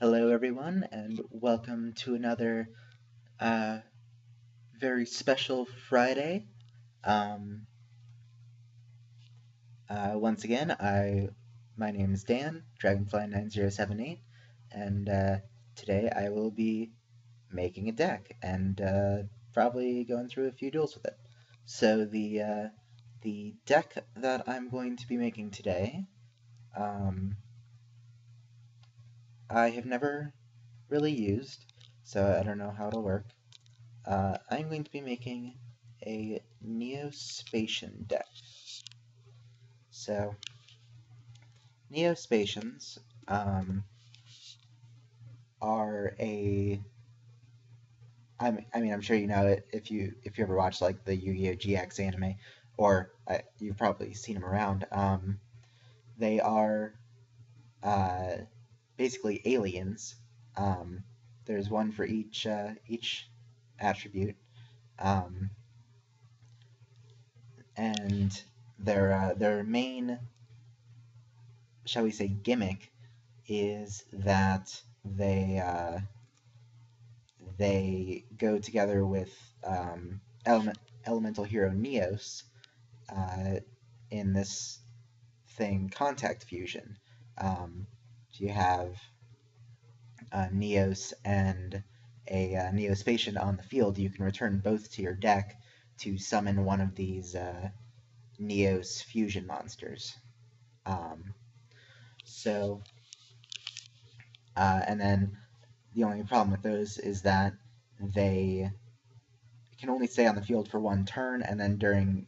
Hello, everyone, and welcome to another uh, very special Friday. Um, once again, my name is Dan, Dragonfly 9078, and today I will be making a deck and probably going through a few duels with it. So the deck that I'm going to be making today, um, I have never really used, so I don't know how it'll work. I'm going to be making a Neo-Spacian deck. So, Neo-Spacians are a. I'm sure you know it if you ever watched like the Yu-Gi-Oh! GX anime, or you've probably seen them around. They are uh, basically aliens. Um, there's one for each attribute, um, and their main, shall we say, gimmick is that they go together with elemental hero Neos uh, in this thing Contact Fusion. So you have Neos and a Neo-Spacian on the field. You can return both to your deck to summon one of these Neos fusion monsters. Um, so and then the only problem with those is that they can only stay on the field for one turn, and then during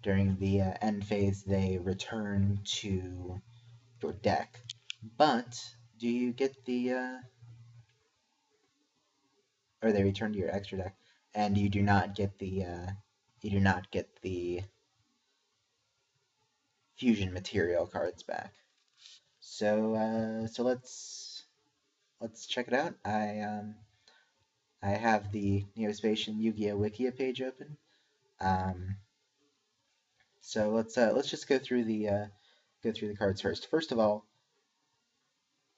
the end phase they return to your deck. But do you get the or they return to your extra deck, and you do not get the fusion material cards back. So let's check it out. I have the Neo-Spacian Yu-Gi-Oh! Wikia page open. Um, so let's just go through the cards first. First of all,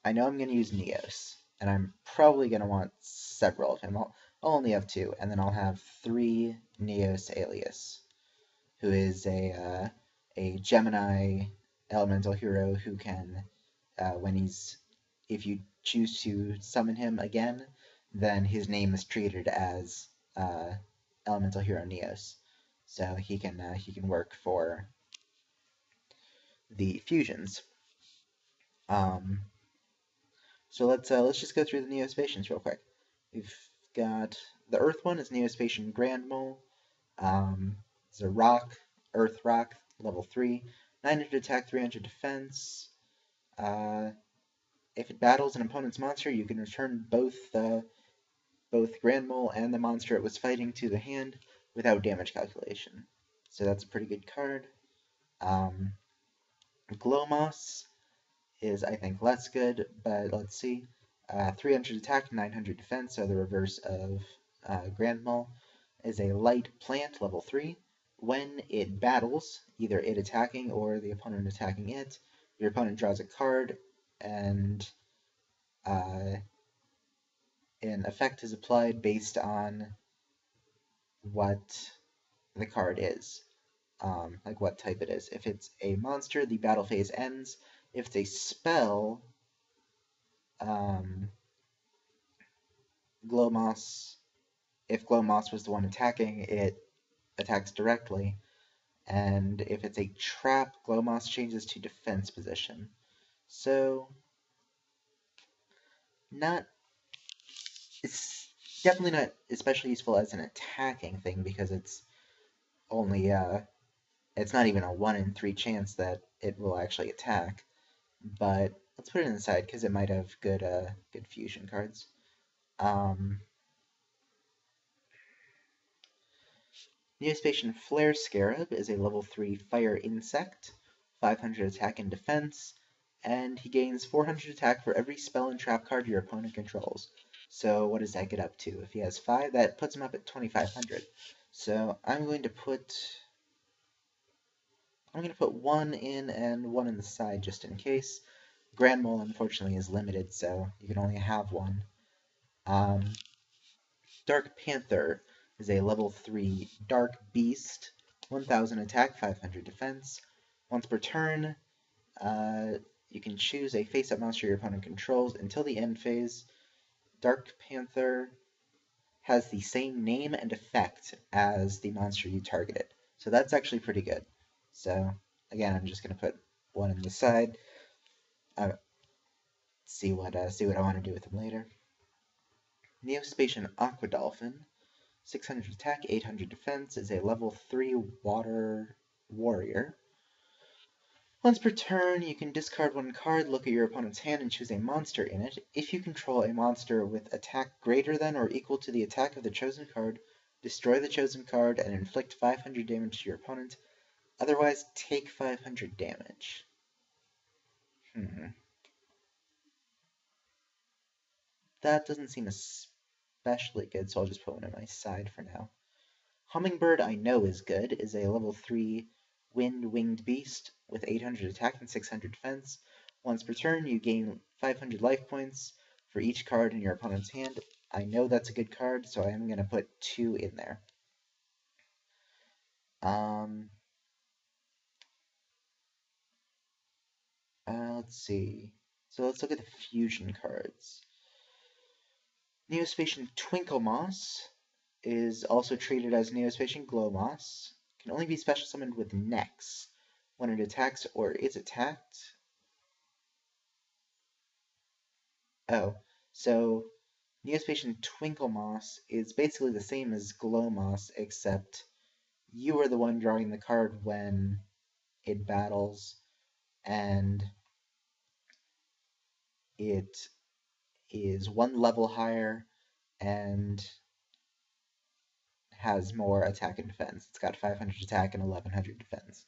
I know I'm going to use Neos, and I'm probably going to want several of him. I'll only have two, and then I'll have three Neos Alias, who is a Gemini elemental hero who can, when he's if you choose to summon him again, then his name is treated as elemental hero Neos, so he can work for the fusions. Um, So let's just go through the Neo-Spacians real quick. We've got the Earth one is Neo-Spacian Grand Mole. It's a rock, Earth rock, level 3, 900 attack, 300 defense. If it battles an opponent's monster, you can return both Grand Mole and the monster it was fighting to the hand without damage calculation. So that's a pretty good card. Um, Glowmoss is, I think, less good, but let's see. 300 attack, 900 defense, so the reverse of Grand Mole, is a light plant, level 3. When it battles, either it attacking or the opponent attacking it, your opponent draws a card, and uh, an effect is applied based on what the card is, like what type it is. If it's a monster, the battle phase ends. If it's a spell, um, Glowmoss, if Glowmoss was the one attacking, it attacks directly. And if it's a trap, Glowmoss changes to defense position. So, not. It's definitely not especially useful as an attacking thing because only. It's not even a 1 in 3 chance that it will actually attack. But let's put it in the side because it might have good fusion cards. Um, Neo-Spacian Flare Scarab is a level 3 fire insect, 500 attack and defense, and he gains 400 attack for every spell and trap card your opponent controls. So what does that get up to? If he has 5, that puts him up at 2500. So I'm going to put 1 in and 1 in the side just in case. Grand Mole, unfortunately, is limited, so you can only have one. Um, Dark Panther is a level 3 Dark Beast, 1000 attack, 500 defense. Once per turn, you can choose a face-up monster your opponent controls until the end phase. Dark Panther has the same name and effect as the monster you targeted. So that's actually pretty good. So again, I'm just going to put one on the side. See what I want to do with them later. Neo-Spacian Aqua Dolphin, 600 attack, 800 defense, is a level 3 water warrior. Once per turn, you can discard one card, look at your opponent's hand, and choose a monster in it. If you control a monster with attack greater than or equal to the attack of the chosen card, destroy the chosen card and inflict 500 damage to your opponent. Otherwise, take 500 damage. That doesn't seem especially good, so I'll just put one on my side for now. Hummingbird, I know is good, is a level 3 wind-winged beast with 800 attack and 600 defense. Once per turn, you gain 500 life points for each card in your opponent's hand. I know that's a good card, so I am going to put 2 in there. Let's see. So let's look at the fusion cards. Neo-Spacian Twinkle Moss is also treated as Neo-Spacian Glow Moss. Can only be special summoned with Nex. When it attacks or is attacked. Oh, so Neo-Spacian Twinkle Moss is basically the same as Glow Moss, except you are the one drawing the card when it battles, and it is one level higher and has more attack and defense. It's got 500 attack and 1100 defense.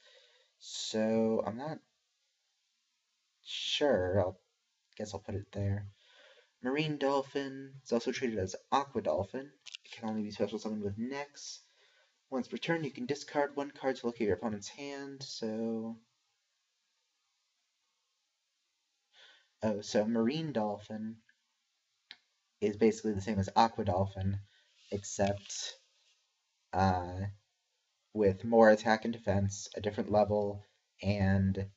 So I'm not sure. I guess I'll put it there. Marine Dolphin is also treated as Aqua Dolphin. It can only be special summoned with Nex. Once per turn, you can discard one card to look at your opponent's hand. So Marine Dolphin is basically the same as Aqua Dolphin, except with more attack and defense, a different level, and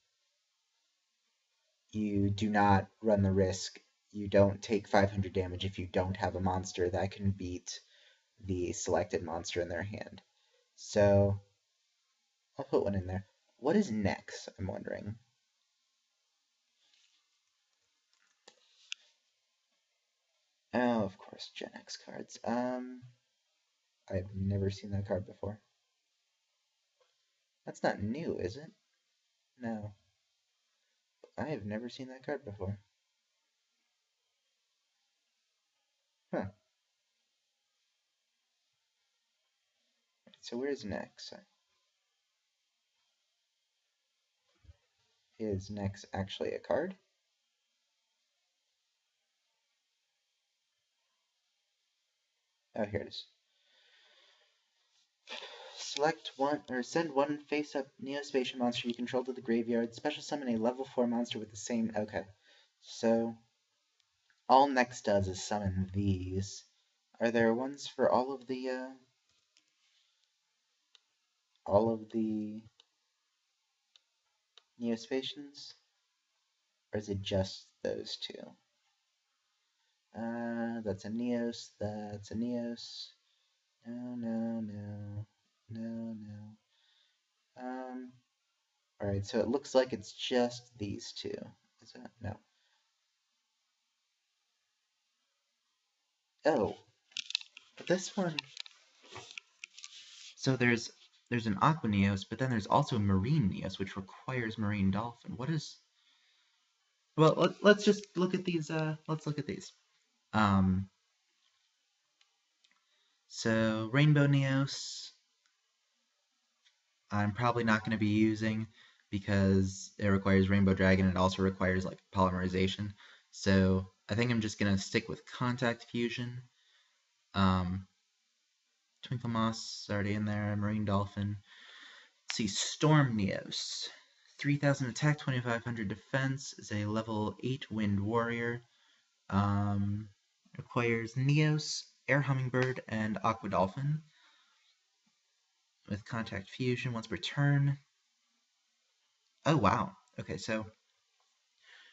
you do not run the risk. You don't take 500 damage if you don't have a monster that can beat the selected monster in their hand. So I'll put one in there. What is Nex, I'm wondering? Oh, of course, Gen X cards. I've never seen that card before. That's not new, is it? No. I have never seen that card before. Huh. So where's Nex? Is Nex actually a card? Oh, here it is. Select one or send one face-up Neo-Spacian monster you control to the graveyard. Special summon a level 4 monster with the same. Okay, so all Nex does is summon these. Are there ones for all of the Neo-Spacians, or is it just those two? That's a Neos. That's a Neos. No. Alright, so it looks like it's just these two. Is that? No. Oh, but this one. So there's an Aqua Neos, but then there's also a Marine Neos, which requires Marine Dolphin. What is? Well, let's just look at these. Let's look at these. So Rainbow Neos, I'm probably not going to be using because it requires Rainbow Dragon. It also requires like polymerization. So I think I'm just going to stick with Contact Fusion. Twinkle Moss is already in there. Marine Dolphin. Let's see, Storm Neos. 3,000 attack, 2,500 defense, is a level 8 Wind Warrior. Requires Neos, Air Hummingbird, and Aqua Dolphin. With Contact Fusion once per turn. Oh, wow. Okay, so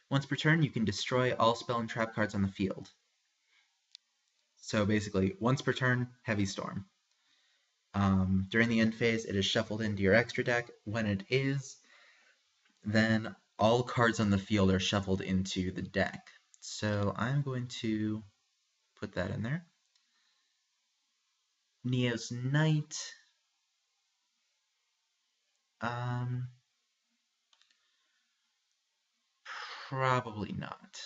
once per turn, you can destroy all spell and trap cards on the field. So basically, once per turn, Heavy Storm. During the end phase, it is shuffled into your extra deck. When it is, then all cards on the field are shuffled into the deck. So I'm going to put that in there. Neo's Knight. Probably not,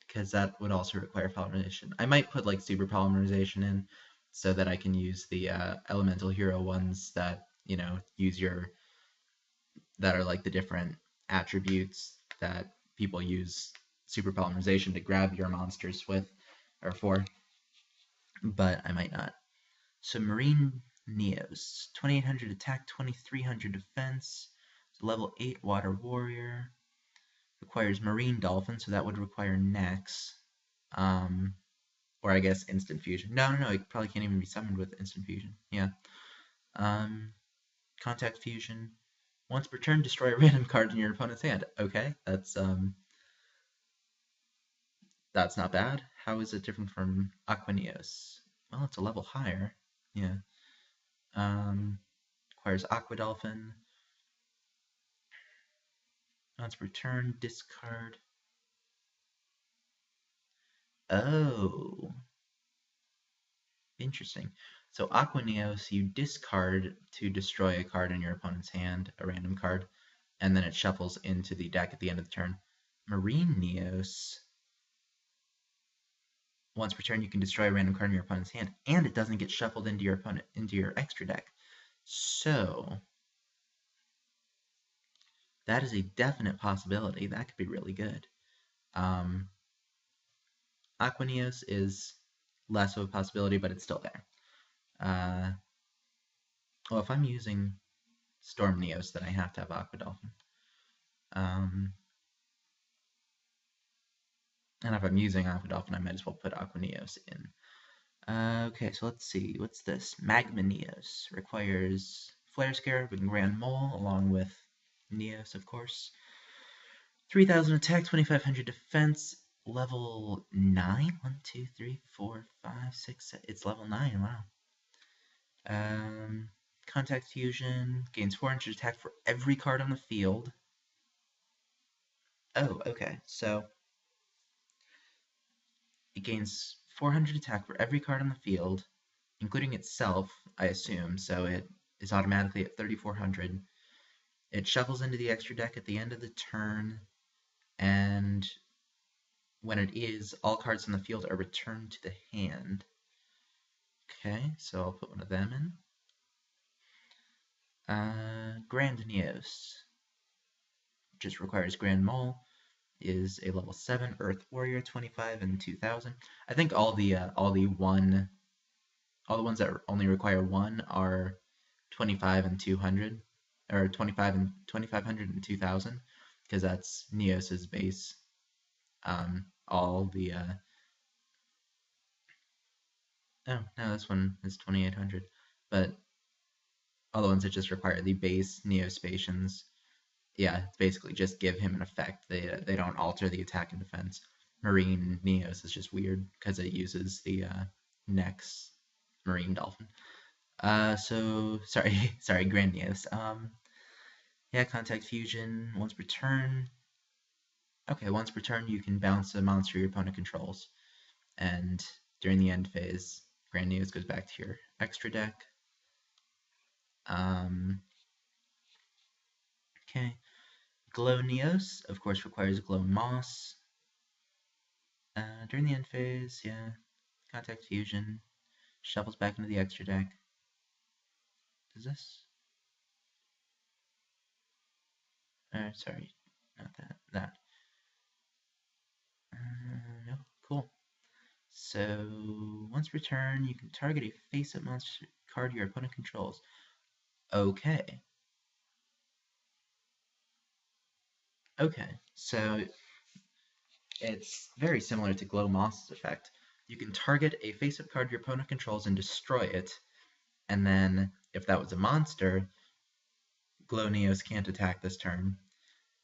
because that would also require polymerization. I might put like super polymerization in so that I can use the elemental hero ones that use that are like the different attributes that people use super polymerization to grab your monsters with or for, but I might not. So Marine Neos, 2,800 attack, 2,300 defense, level 8 Water Warrior, requires Marine Dolphin, so that would require Nex, or I guess Instant Fusion. No, it probably can't even be summoned with Instant Fusion. Yeah. Contact Fusion. Once per turn, destroy a random card in your opponent's hand. Okay, that's not bad. How is it different from Aquaneos? Well, it's a level higher. Yeah. Requires Aqua Dolphin. Once per turn, discard. Oh, interesting. So Aquaneos, you discard to destroy a card in your opponent's hand, a random card, and then it shuffles into the deck at the end of the turn. Marine Neos, once per turn, you can destroy a random card in your opponent's hand, and it doesn't get shuffled into your extra deck. So that is a definite possibility. That could be really good. Aquaneos is less of a possibility, but it's still there. Well, if I'm using Storm Neos, then I have to have Aqua Dolphin. And if I'm using Aqua Dolphin, I might as well put Aqua Neos in. Okay, so let's see. What's this? Magma Neos. Requires Flare Scarab and Grand Mole, along with Neos, of course. 3,000 attack, 2,500 defense, level 9? 1, 2, 3, 4, 5, 6, 7. It's level 9, wow. Contact Fusion, gains 400 attack for every card on the field. Oh, okay, so it gains 400 attack for every card on the field, including itself, I assume, so it is automatically at 3,400. It shuffles into the extra deck at the end of the turn, and when it is, all cards on the field are returned to the hand. Okay, so I'll put one of them in. Grand Neos just requires Grand Mole, is a level 7 Earth Warrior, 25 and 2,000. I think all the ones that only require 1 are 25 and 200, or 25 and 2,500 and 2,000, because that's Neos's base. All the oh no, this one is 2,800, but all the ones that just require the base Neo-Spacians, yeah, basically just give him an effect. They don't alter the attack and defense. Marine Neos is just weird because it uses the Nex Marine Dolphin. So sorry, Grand Neos. Yeah, Contact Fusion once per turn. Okay, once per turn you can bounce a monster your opponent controls, and during the end phase, Grand Neos goes back to your extra deck. Okay, Glow Neos, of course, requires Glow Moss. During the end phase, yeah, Contact Fusion, shuffles back into the extra deck. Does this? Sorry, not that. That. No, cool. So, once per turn, you can target a face-up monster card your opponent controls. Okay. Okay, so it's very similar to Glow Moss's effect. You can target a face-up card your opponent controls and destroy it, and then if that was a monster, Glow Neos can't attack this turn.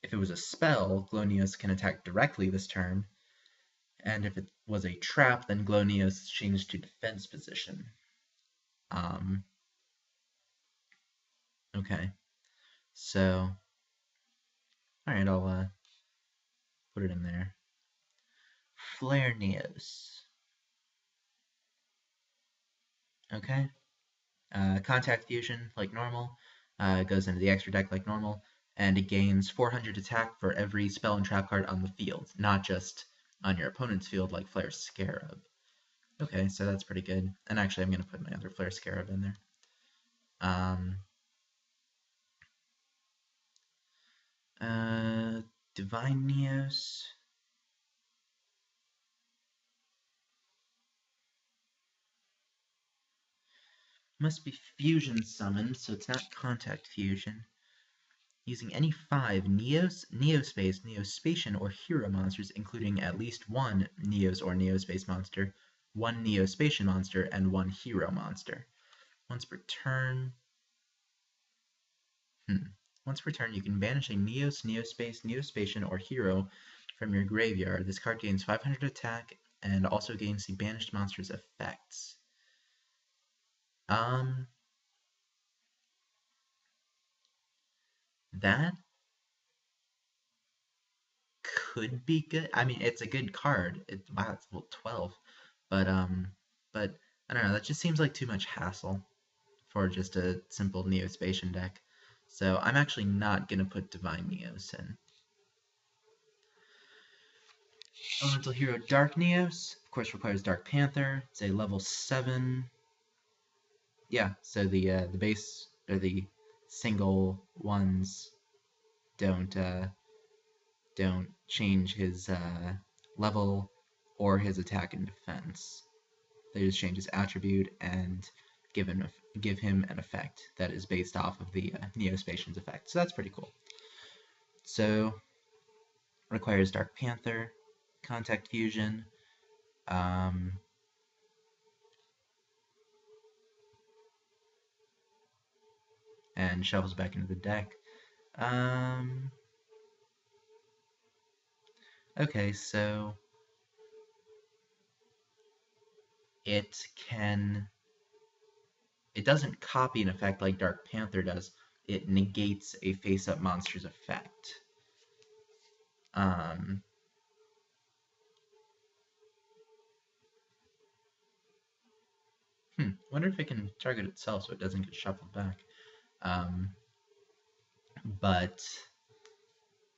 If it was a spell, Glow Neos can attack directly this turn, and if it was a trap, then Glow Neos changed to defense position. Um, okay, so, alright, I'll put it in there. Flare Neos. Okay, Contact Fusion, like normal, goes into the extra deck like normal, and it gains 400 attack for every spell and trap card on the field, not just on your opponent's field like Flare Scarab. Okay, so that's pretty good. And actually, I'm going to put my other Flare Scarab in there. Divine Neos. Must be Fusion summoned, so it's not Contact Fusion. Using any 5 Neos, Neo-Space, Neo-Spacian, or Hero monsters, including at least 1 Neos or Neo-Space monster, 1 Neo-Spacian monster, and 1 Hero monster. Once per turn... Once per turn, you can banish a Neos, Neo-Space, Neo-Spacian, or Hero from your graveyard. This card gains 500 attack and also gains the banished monster's effects. That could be good. I mean, it's a good card. Wow, it's level 12. But I don't know, that just seems like too much hassle for just a simple Neo-Spacian deck. So I'm actually not gonna put Divine Neos in. Elemental Hero Dark Neos, of course, requires Dark Panther. It's a level 7. Yeah, so the base or the single ones don't change his level or his attack and defense. They just change his attribute and give him an effect that is based off of the Neo-Spacian's effect. So that's pretty cool. So requires Dark Panther, Contact Fusion, and shovels back into the deck. Okay, so it doesn't copy an effect like Dark Panther does. It negates a face-up monster's effect. Wonder if it can target itself so it doesn't get shuffled back. But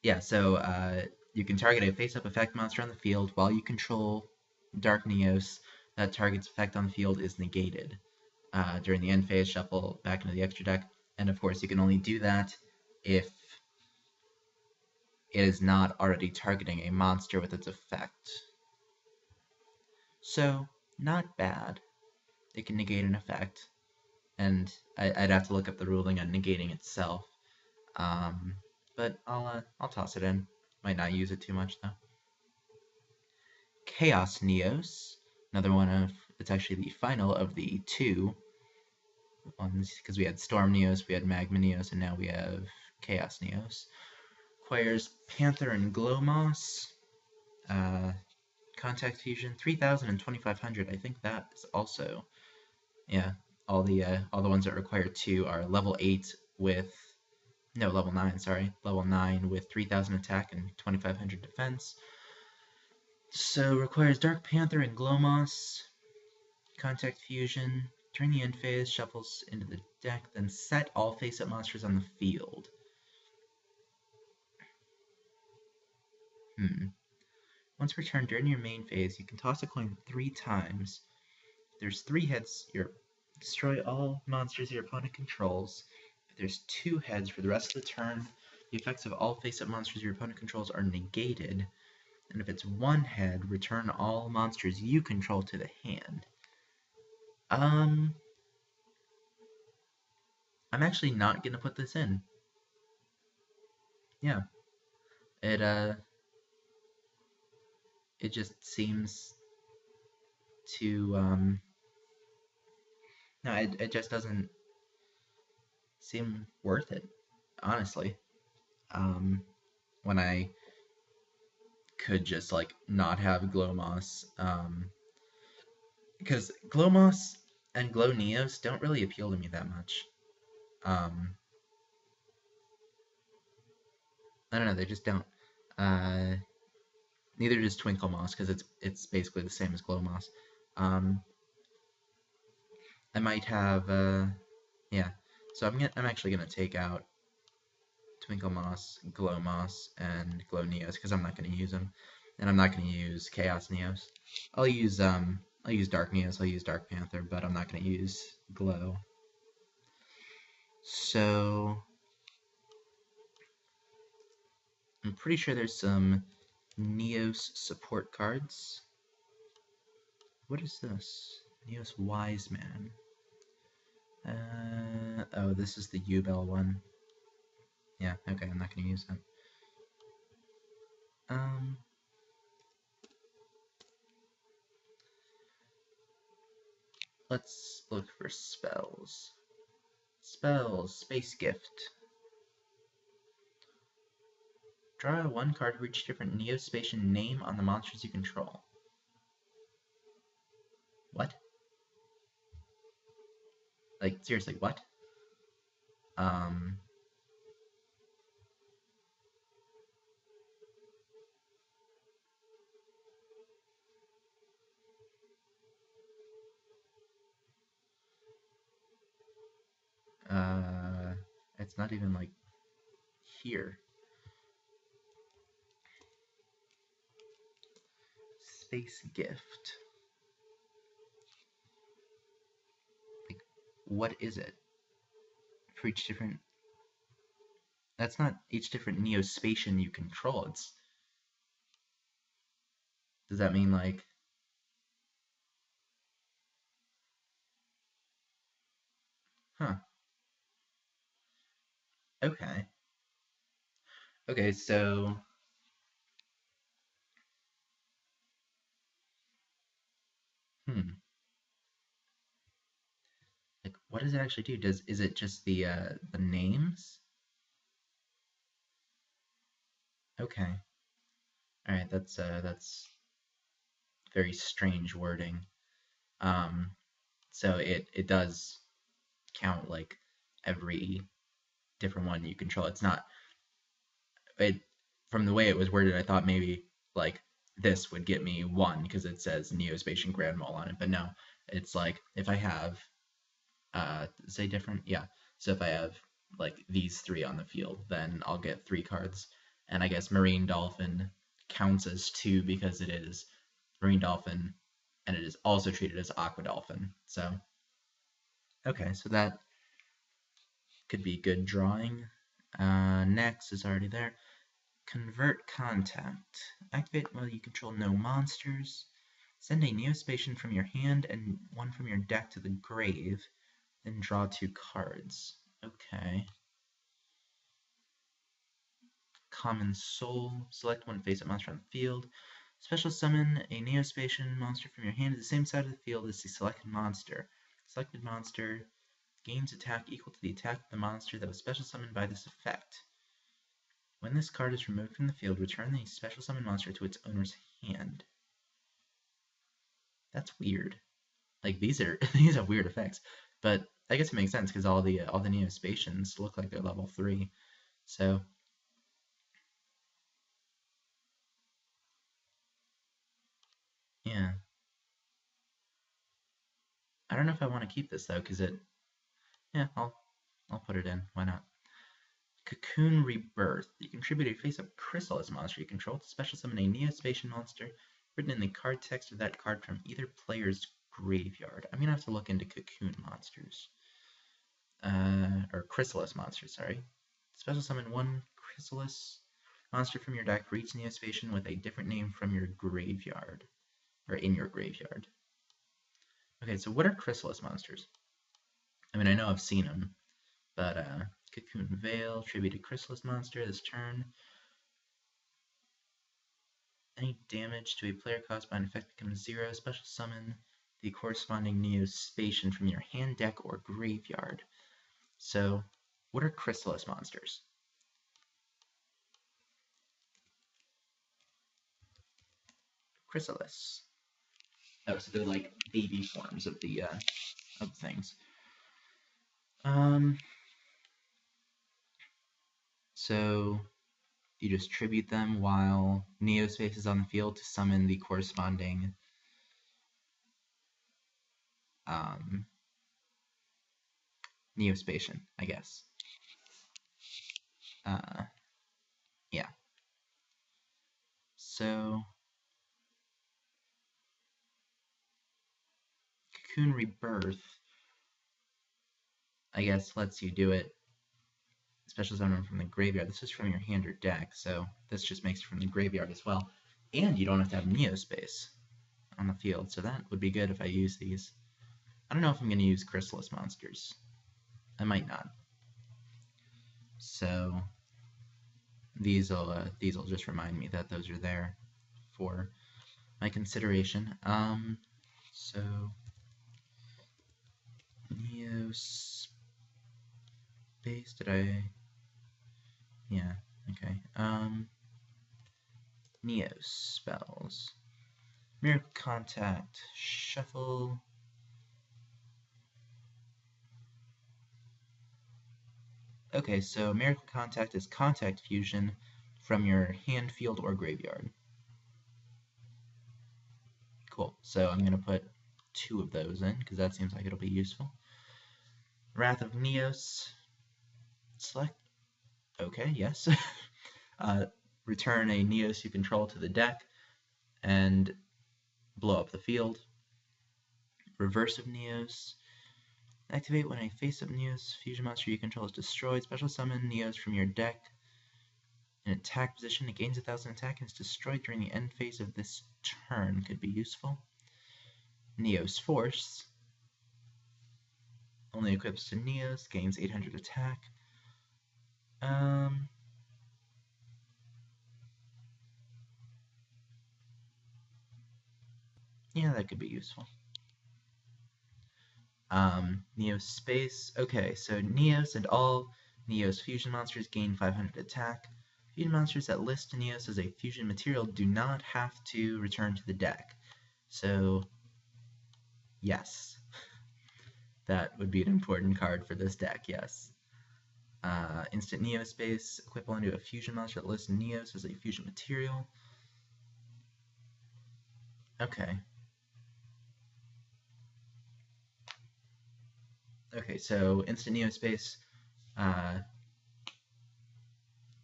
yeah, so you can target a face-up effect monster on the field while you control Dark Neos. That target's effect on the field is negated. During the end phase, shuffle back into the extra deck. And of course, you can only do that if it is not already targeting a monster with its effect. So, not bad. It can negate an effect. And I'd have to look up the ruling on negating itself. But I'll toss it in. Might not use it too much though. Chaos Neos, another one of it's actually the final of the 2 ones because we had Storm Neos, we had Magma Neos, and now we have Chaos Neos. Requires Panther and Glow Moss, Contact Fusion, 3,000 and 2,500. I think that is also, yeah. All the ones that require 2 are level 8 with no, level 9, sorry. Level 9 with 3,000 attack and 2,500 defense. So requires Dark Panther and Glow Moss, Contact Fusion, during the end phase, shuffles into the deck, then set all face-up monsters on the field. Once per turn during your main phase, you can toss a coin 3 times. If there's 3 heads, you destroy all monsters your opponent controls. If there's 2 heads for the rest of the turn, the effects of all face-up monsters your opponent controls are negated. And if it's 1 head, return all monsters you control to the hand. I'm actually not going to put this in. Yeah. It it just seems to no, it just doesn't seem worth it, honestly. Um, when I could just like not have glow moss, because glow moss and glow neos don't really appeal to me that much. Um, I don't know, they just don't. Uh, Neither does twinkle moss because it's basically the same as glow moss. Um, I might have yeah. So I'm actually gonna take out twinkle moss, glow moss, and glow neos because I'm not gonna use them, and I'm not gonna use chaos neos. I'll use dark neos. I'll use dark panther, but I'm not gonna use glow. So I'm pretty sure there's some Neos support cards. What is this? Neos Wise Man. Oh, this is the U-Bell one. Yeah, okay, I'm not gonna use that. Um, let's look for spells. Spells, Space Gift. Draw one card for each different Neo-Spacian name on the monsters you control. What? Like, seriously, what? Um, uh, it's not even, like, here. Space Gift. Like, what is it? For each different... That's not each different Neo-Spacian you control. It's... Does that mean, like... Huh. Okay. Okay, so... Hmm. Like, what does it actually do? Is it just the names? Okay. All right, that's very strange wording. Um, so it does count like every different one you control. It's not it from the way it was worded. I thought maybe like this would get me one because it says Neo-Spacian Grand Mole on it, but no, it's like if I have say different, yeah. So if I have like these three on the field, then I'll get three cards, and I guess Marine Dolphin counts as two because it is Marine Dolphin, and it is also treated as Aqua Dolphin. So okay, so that could be good drawing. Next is already there. Convert Contact. Activate while you control no monsters. Send a Neo-Spacian from your hand and one from your deck to the grave. Then draw two cards. Okay. Common Soul. Select one face-up monster on the field. Special summon a Neo-Spacian monster from your hand to the same side of the field as the selected monster. Selected monster gains attack equal to the attack of the monster that was special summoned by this effect. When this card is removed from the field, return the special summon monster to its owner's hand. That's weird. Like these are these are weird effects, but I guess it makes sense because all the Neo-Spacians look like they're level 3. So yeah, I don't know if I want to keep this though because it. Yeah, I'll put it in. Why not? Cocoon Rebirth. You contribute a face-up Chrysalis monster you control to special summon a Neo-Spacian monster written in the card text of that card from either player's graveyard. I'm gonna have to look into Cocoon monsters. Or Chrysalis monsters, sorry. Special summon one Chrysalis monster from your deck for each Neo-Spacian with a different name from your graveyard. Or in your graveyard. Okay, so what are Chrysalis monsters? I mean, I know I've seen them, but Cocoon Veil, tribute to Chrysalis monster this turn. Any damage to a player caused by an effect becomes 0. Special summon the corresponding Neo-Spacian from your hand, deck, or graveyard. So, what are Chrysalis monsters? Chrysalis. Oh, so they're like baby forms of the of things. So you just tribute them while Neo-Space is on the field to summon the corresponding Neo-Spacian, I guess. Yeah. So Cocoon Rebirth, I guess, lets you do it. Special summon from the graveyard. This is from your hand or deck, so this just makes it from the graveyard as well. And you don't have to have Neo-Space on the field, so that would be good if I use these. I don't know if I'm going to use Chrysalis monsters. I might not. So these'll just remind me that those are there for my consideration. So Neo-Space, did I? Yeah, okay. Neo spells. Miracle Contact, Shuffle. Okay, so Miracle Contact is Contact Fusion from your hand, field, or graveyard. Cool, so I'm going to put 2 of those in, because that seems like it'll be useful. Wrath of Neos. Select. Okay, yes. Return a Neos you control to the deck, and blow up the field. Reverse of Neos. Activate when a face-up Neos fusion monster you control is destroyed. Special summon Neos from your deck in attack position. It gains 1,000 attack and is destroyed during the end phase of this turn. Could be useful. Neos Force. Only equips to Neos. Gains 800 attack. Yeah, that could be useful. Neo-Space. Okay, so Neos and all Neos fusion monsters gain 500 attack. Fusion monsters that list Neos as a fusion material do not have to return to the deck. So, yes. That would be an important card for this deck, yes. Instant Neo-Space. Equip onto a fusion monster that lists Neos as a fusion material. Okay. Okay, so Instant Neo-Space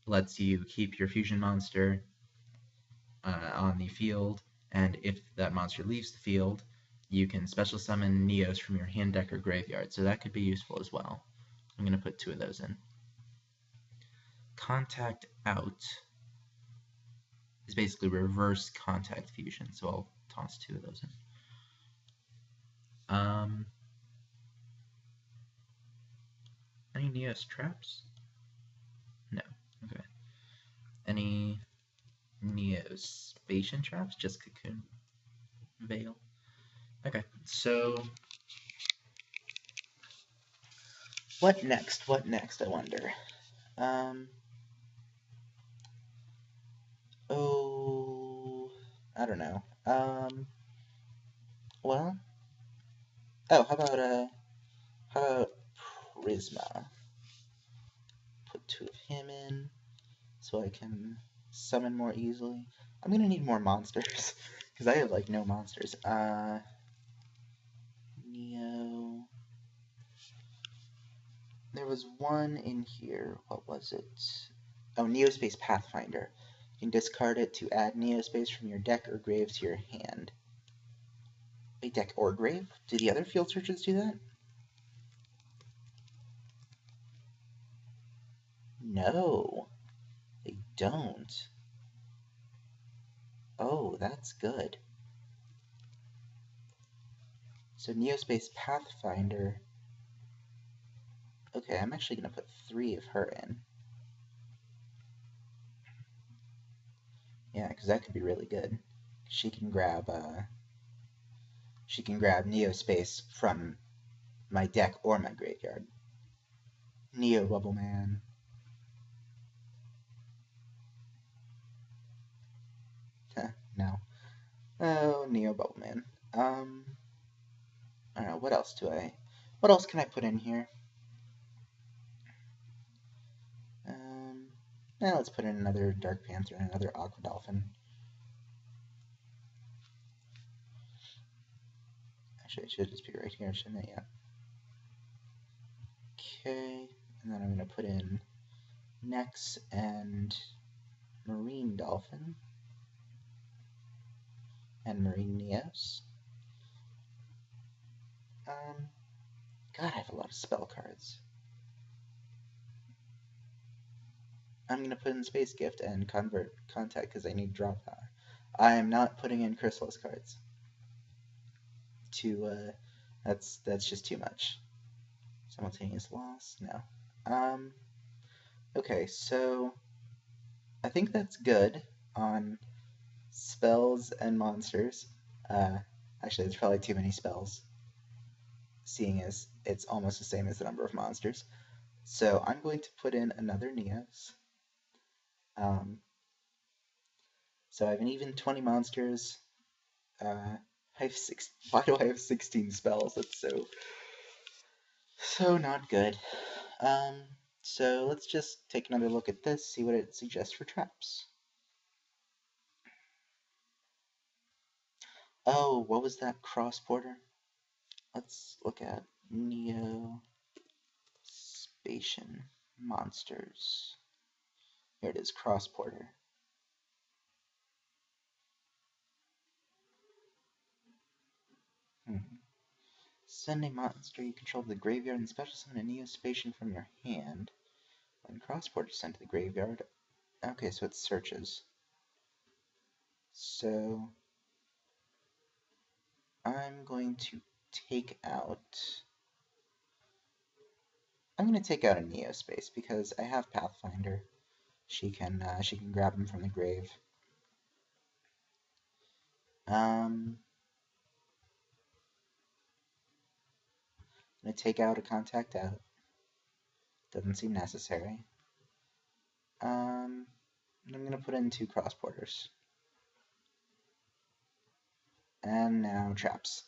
lets you keep your fusion monster on the field, and if that monster leaves the field, you can special summon Neos from your hand, deck, or graveyard, so that could be useful as well. I'm going to put 2 of those in. Contact Out is basically reverse Contact Fusion, so I'll toss 2 of those in. Any Neos traps? No. Okay. Any Neo-Spacian traps? Just Cocoon Veil. Okay, so what next? What next, I wonder? Oh, I don't know. Well, oh, how about Prisma? Put 2 of him in, so I can summon more easily. I'm gonna need more monsters, because I have, like, no monsters. Neo... There was one in here. What was it? Oh, Neo-Space Pathfinder. You can discard it to add Neo-Space from your deck or grave to your hand. Wait, deck or grave? Do the other field searches do that? No, they don't. Oh, that's good. So Neo-Space Pathfinder. Okay, I'm actually going to put 3 of her in. Yeah, because that could be really good. She can grab Neo-Space from my deck or my graveyard. Neo Bubble Man. No. Oh, Neo Bubble Man. I don't know, what else can I put in here? Now let's put in another Dark Panther and another Aqua Dolphin. Actually, it should just be right here, shouldn't it? Yeah. Okay, and then I'm going to put in Nex and Marine Dolphin and Marine Neos. God, I have a lot of spell cards. I'm going to put in Space Gift and Convert Contact because I need draw power. I am not putting in Chrysalis cards. That's just too much. Simultaneous loss? No. Okay, so I think that's good on spells and monsters. Actually, there's probably too many spells, seeing as it's almost the same as the number of monsters. So I'm going to put in another Neos. So I have an even 20 monsters. I have why do I have 16 spells? That's so not good. So let's just take another look at this, see what it suggests for traps. Oh, what was that cross-border? Let's look at Neo-Spacian monsters. Here it is, cross-border. Send a monster you control to the graveyard and special summon a Neo-Spacian from your hand. When cross-border is sent to the graveyard. Okay, so it searches. So I'm going to take out a Neo-Space because I have Pathfinder. She can grab him from the grave. I'm gonna take out a Contact Out. Doesn't seem necessary. I'm gonna put in 2 cross-borders. And now traps.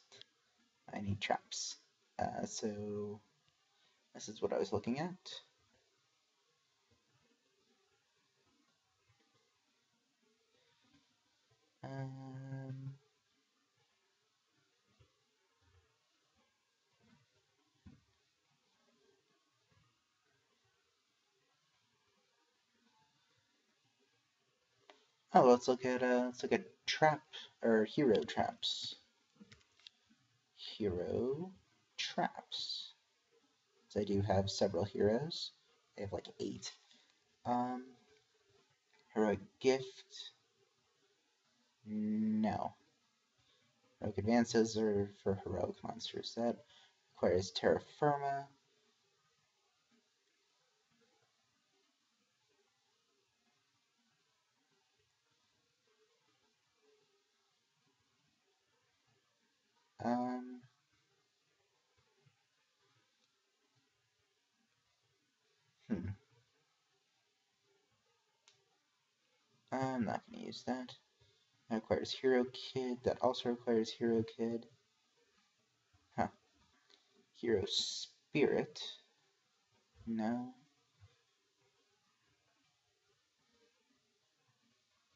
I need traps. So this is what I was looking at. Oh, let's look at trap or hero traps. Hero traps. So I do have several heroes. I have like 8. Heroic Gift. No. Heroic Advances are for heroic monsters. That requires Terra Firma. Um, hmm. I'm not going to use that. That requires Hero Kid. That also requires Hero Kid. Huh. Hero Spirit. No.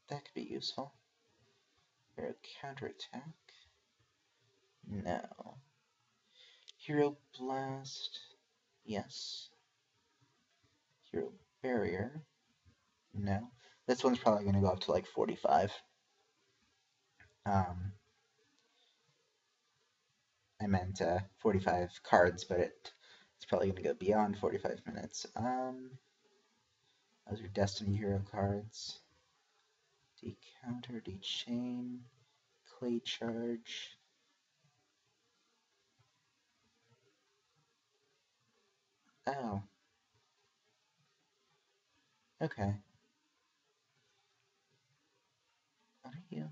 That could be useful. Hero Counterattack. No. Hero Blast. Yes. Hero Barrier. No. This one's probably going to go up to like 45. I meant 45 cards, but it's probably going to go beyond 45 minutes. Those are Destiny Hero cards. Decounter, Dechain, Clay Charge. Oh. Okay. What are you?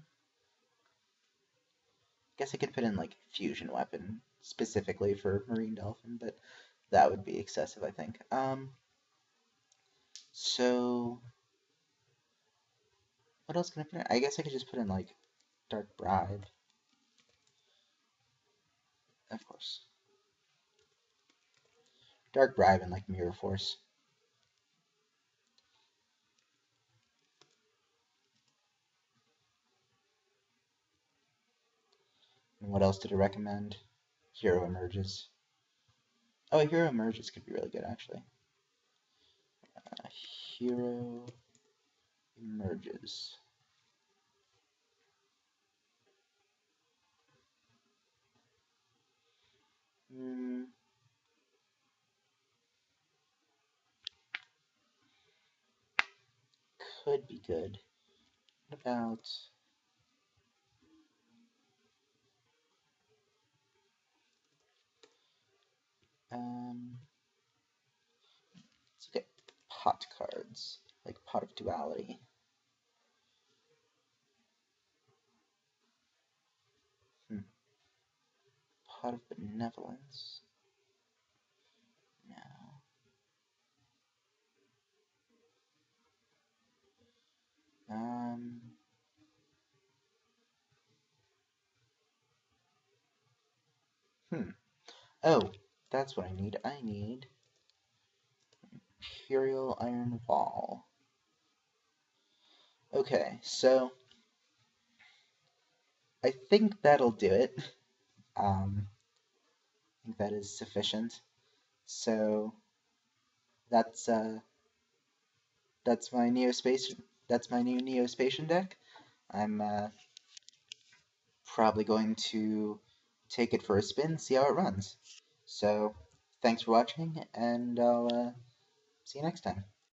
Guess I could put in like fusion weapon specifically for Marine Dolphin, but that would be excessive, I think. So what else can I put in? I guess I could just put in like Dark Bribe, of course. Dark Bribe and like Mirror Force. And what else did I recommend? Hero Emerges. Oh, Hero Emerges could be really good actually. Hero Emerges. Hmm. Could be good. What about let's look at pot cards, like Pot of Duality. Hmm. Pot of Benevolence. No. Um. Hmm. Oh, that's what I need. I need Imperial Iron Wall. Okay, so I think that'll do it. I think that is sufficient. So that's uh, that's my Neo-Spacian. That's my new Neo-Spacian deck. I'm probably going to take it for a spin, see how it runs. So thanks for watching, and I'll see you next time.